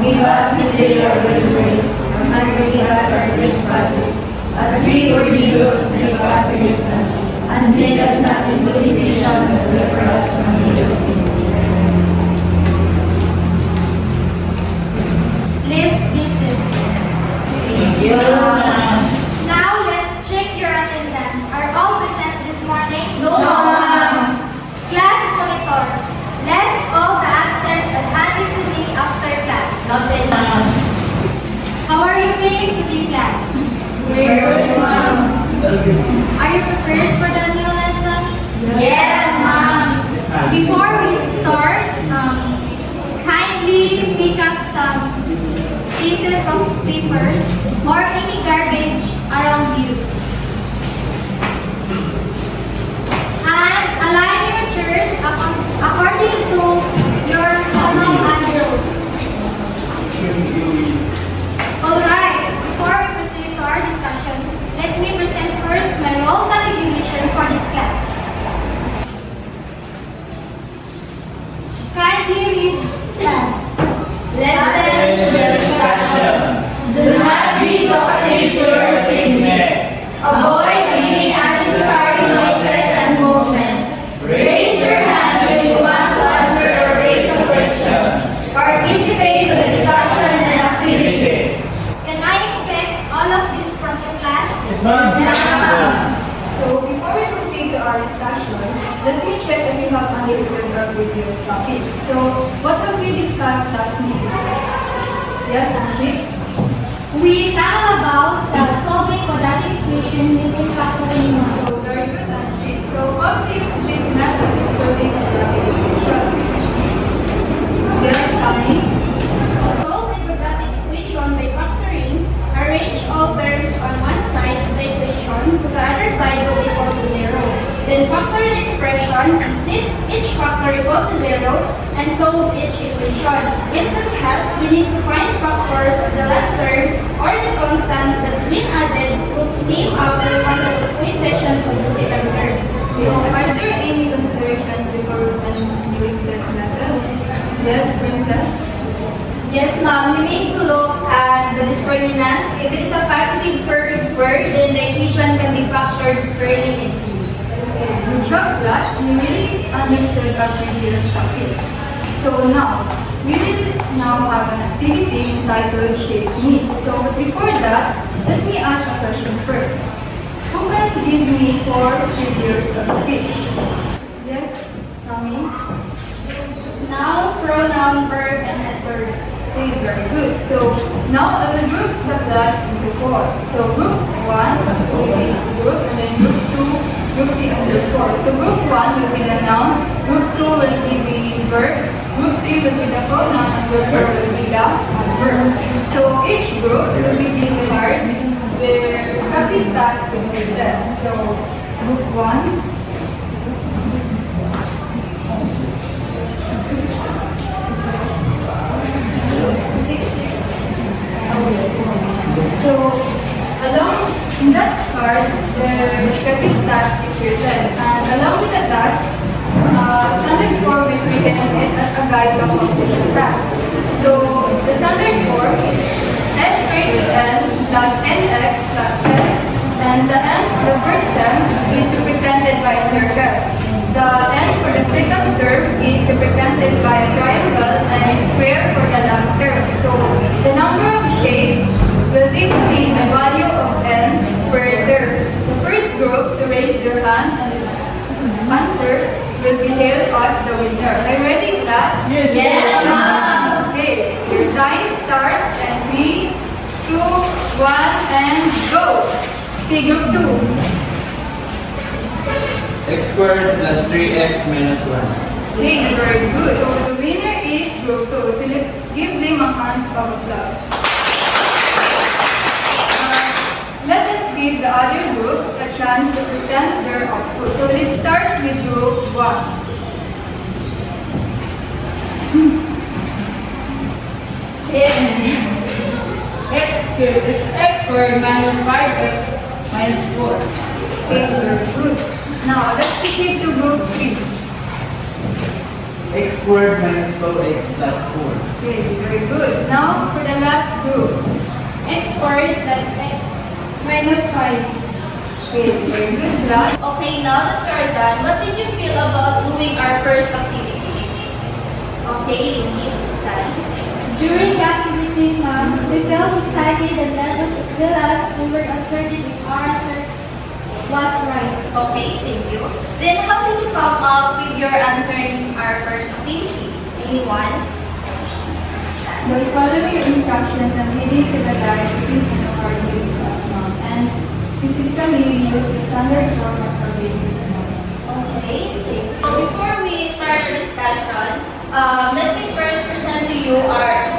Give us this day our daily bread, and forgive us our trespasses, as we forgive those who trespass against us. And lead us not into temptation, but deliver us from evil. Let's listen. Thank you. Now let's check your attendance. Are all present this morning? No, ma'am. Class monitor. List all the absent and add it to me after class. Noted, ma'am. How are you feeling today, class? Very good, ma'am. Are you prepared for the new lesson? Yes, ma'am. Before we start, kindly pick up some pieces of papers or any garbage around you. And align your chairs according to your column and rows. Alright, before we proceed to our discussion, let me present first my roles and regulation for this class. Kindly read class. Listen to the discussion. Do not be talkative to your sickness. Avoid any unnecessary noises and movements. Raise your hand when you want to answer or raise a question. Participate in the discussion and activities. Can I expect all of this from your class? Yes, ma'am. So, before we proceed to our discussion, let me check if you have understood our previous topic. So, what have we discussed last week? Yes, Angie? We talked about solving quadratic equation using factoring model. So, very good, Angie. So, how do you use this method in solving quadratic equation? Yes, Sami? Solve a quadratic equation by factoring. Arrange all terms on one side of the equation so the other side will equal to 0. Then factor the expression and set each factor equal to 0 and solve each equation. In the test, we need to find factors of the last term or the constant that when added came out to one of the coefficient of the second term. Are there any considerations before we can use this method? Yes, Princess? Yes, ma'am. We need to look at the discriminant. If it is a positive perfect square, then the equation can be factored fairly easily. Good job, class. We really understood our previous topic. So now, we will now have an activity entitled Shape Me. So before that, let me ask a question first. Who can give me 4 figures of speech? Yes, Sami? Noun, pronoun, verb, and adverb. Okay, very good. So now I will group the class into 4. So group 1 is group, and then group 2, group 3, and group 4. So group 1 will be the noun, group 2 will be the verb, group 3 will be the pronoun, and group 4 will be the adverb. So each group will be given their respective task is written. So group 1. So, along in that part, the respective task is written. And along with the task, standard form is written on it as a guide to accomplish the task. So, the standard form is x raised to n plus nx plus n. And the n for the first term is represented by a circle. The n for the second term is represented by a triangle and a square for the last term. So, the number of shapes will determine the value of n per term. The first group to raise their hand and answer will be hailed as the winner. Are you ready, class? Yes, ma'am. Okay, your time starts and 3, 2, 1, and go! Okay, group 2. X squared plus 3x minus 1. Okay, very good. So the winner is group 2. So let's give them a hand of applause. Let us give the other groups a chance to present their output. So let's start with group 1. It's x squared minus 5x minus 4. Okay, very good. Now let's proceed to group 3. X squared minus 12x plus 4. Okay, very good. Now for the last group. X squared plus x minus 5. Okay, very good. Last. Okay, now that we're done, what did you feel about doing our first activity? Okay, you need to stand. During the activity, ma'am, we felt excited and nervous as well as we were uncertain if our answer was right. Okay, thank you. Then how did you come up with your answer in our first activity? Anyone? Stand. By following your instructions and reading to the guide written in the card during class, ma'am. And specifically, we use the standard form as our basis, ma'am. Okay, thank you. Before we start our discussion, let me first present to you our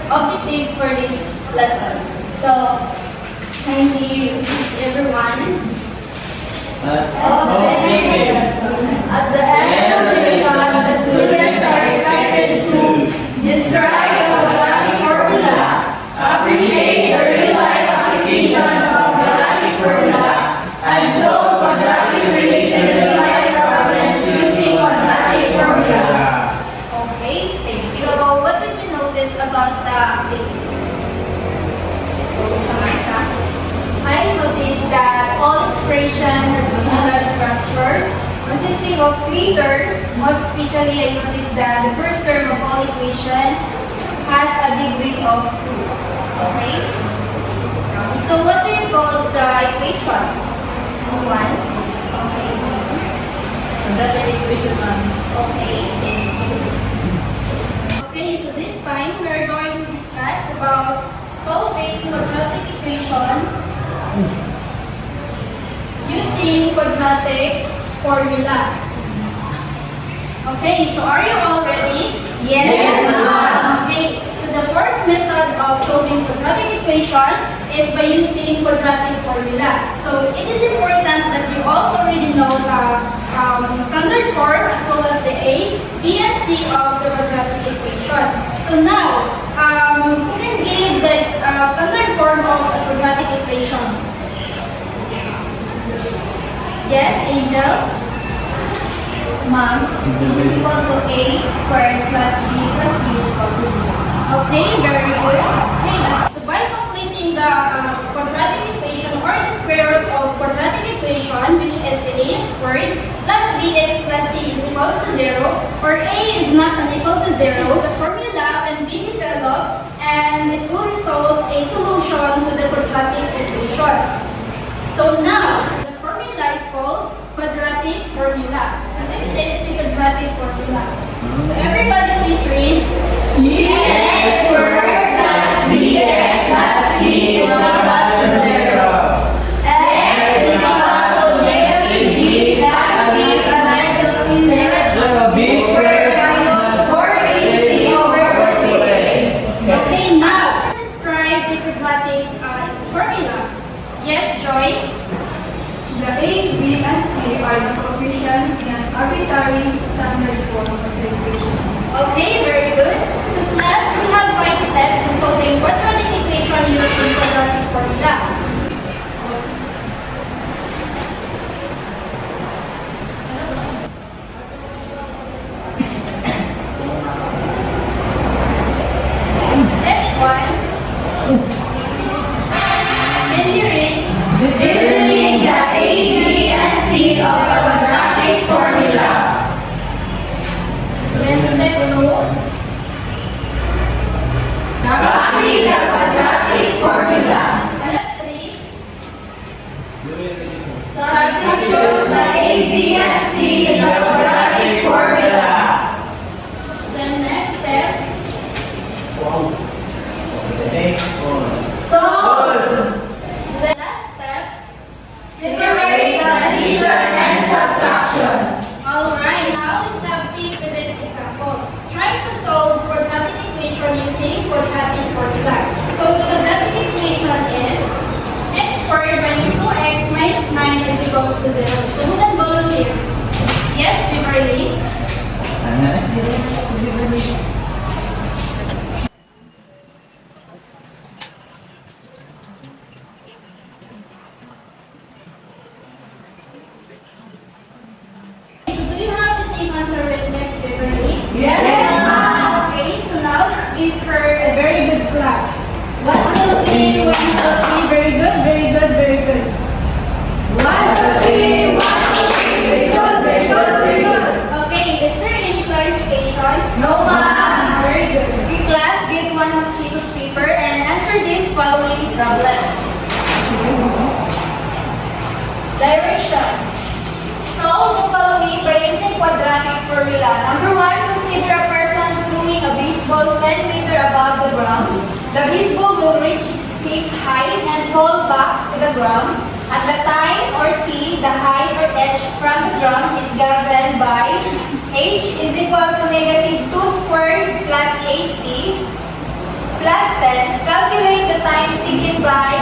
objectives for this lesson. So, kindly everyone. Objectives. At the end of the lesson, the students are expected to describe the quadratic formula, appreciate the real-life applications of quadratic formula, and solve quadratic-related real-life problems using quadratic formula. Okay, thank you. So, what did you notice about the activity? Samantha? I noticed that all expression has a similar structure consisting of 3 terms. Most especially, I noticed that the first term of all equations has a degree of 2. Okay. So, what do you call the equation? 1. Okay. Quadratic equation, ma'am. Okay, thank you. Okay, so this time we're going to discuss about solving quadratic equation using quadratic formula. Okay, so are you all ready? Yes, ma'am. Okay, so the fourth method of solving quadratic equation is by using quadratic formula. So it is important that you all already know the standard form as well as the A, B, and C of the quadratic equation. So now, who can give the standard form of the quadratic equation? Yes, Angel? Ma'am, it is equal to a squared plus b plus c is equal to 0. Okay, very good. Okay, so by completing the quadratic equation or the square root of quadratic equation, which is the ax squared plus bx plus c is equals to 0, or a is not unequal to 0, the formula can be developed and it will result a solution to the quadratic equation. So now, the formula is called quadratic formula. So this is the quadratic formula. So everybody please read. X squared plus bx plus c is equal to 0. X is equal to negative b plus c minus negative b squared minus 4ac over 48. Okay, now describe the quadratic formula. Yes, Joy? The a, b, and c are the coefficients in an arbitrary standard form of the equation. Okay, very good. So class, we have 5 steps in solving quadratic equation using quadratic formula. Step 1. Can you read? Determining the a, b, and c of the quadratic formula. Then step 2. Copy the quadratic formula. Step 3. Substitute the a, b, and c in the quadratic formula. Then next step. Solve. The last step. Separate addition and subtraction. Alright, now let's have a peek with this example. Try to solve quadratic equation using quadratic formula. So the quadratic equation is x squared minus 2x minus 9 is equals to 0. So who can volunteer? Yes, Beverly. So do you have the same answer with Miss Beverly? Yes, ma'am. Okay, so now let's give her a very good clap. 1, 2, 3, 1, 2, 3, very good, very good, very good. 1, 2, 3, 1, 2, 3. Very good, very good, very good. Okay, is there any clarification? No, ma'am. Very good. Okay, class, get one sheet of paper and answer these following problems. Direction. Solve the following by using quadratic formula. Number 1, consider a person throwing a baseball 10 meters above the ground. The baseball will reach its peak height and fall back to the ground. At the time or t, the height or h from the ground is given by h is equal to negative 2 squared plus 8t plus 10. Calculate the time taken by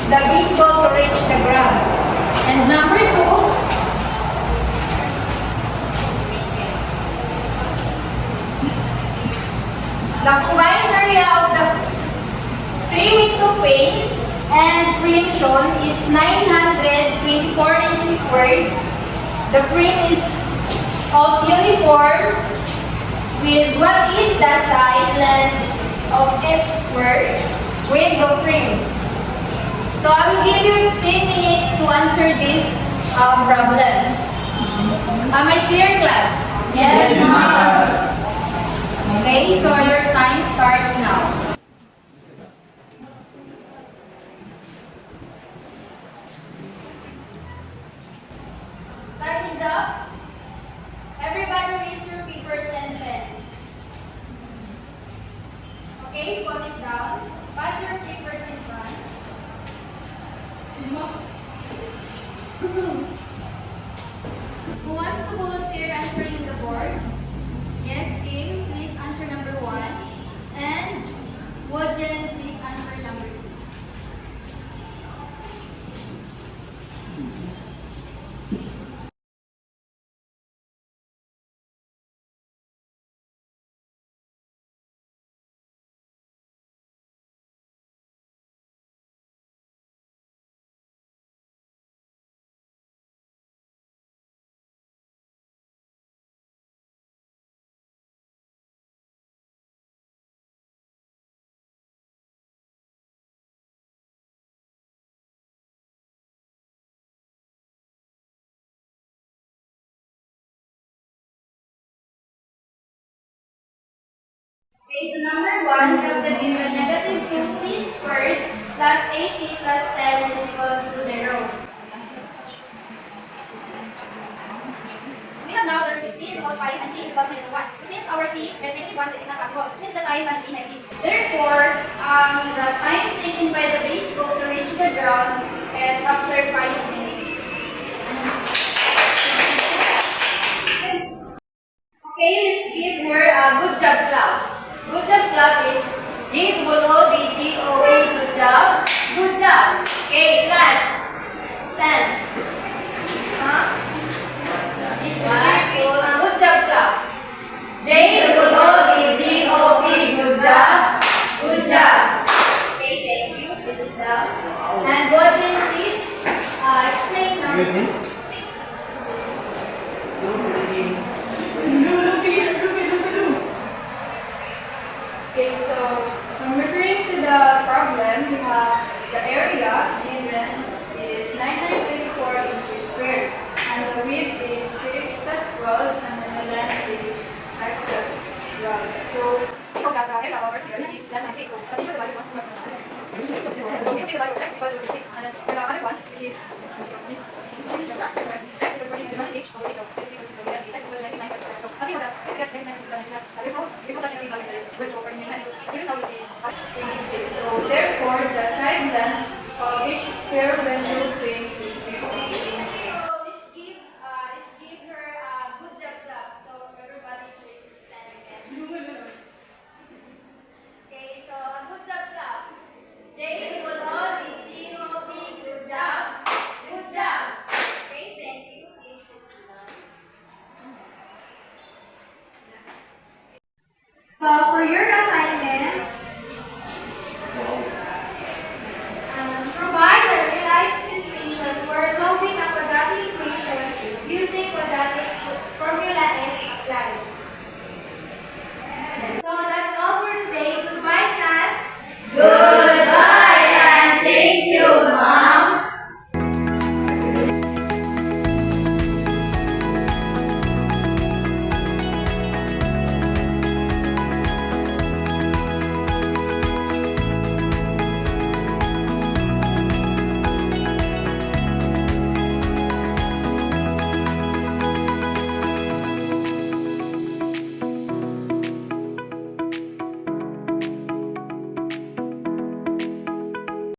the baseball to reach the ground. And number 2, the combined area of the three window panes and frame shown is 924 inches squared. The frame is of uniform with what is the side length of each square window frame. So I will give you 10 minutes to answer these problems. Am I clear, class? Yes, ma'am. Okay, so your time starts now. Time is up. Everybody raise your papers and pens. Okay, put it down. Pass your papers in front. Who wants to volunteer answering on the board? Yes, Kim, please answer number 1. And Wojen, please answer number 2. Okay, so number 1, we have the given negative 2t squared plus 8t plus 10 is equals to 0. So we have now the roots t is equals 5 and t is equals negative 1. So since our t is negative 1, so it's not possible. Since the time can be negative. Therefore, the time taken by the baseball to reach the ground is after 5 minutes. Okay, let's give her a good job clap. Good job clap is G-O-O-D-G-O-E. Good job. Good job. Okay, class. Stand. Good job clap. J-O-O-D-G-O-E. Good job. Good job. Okay, thank you. This is down. And Wojen, please explain number 2.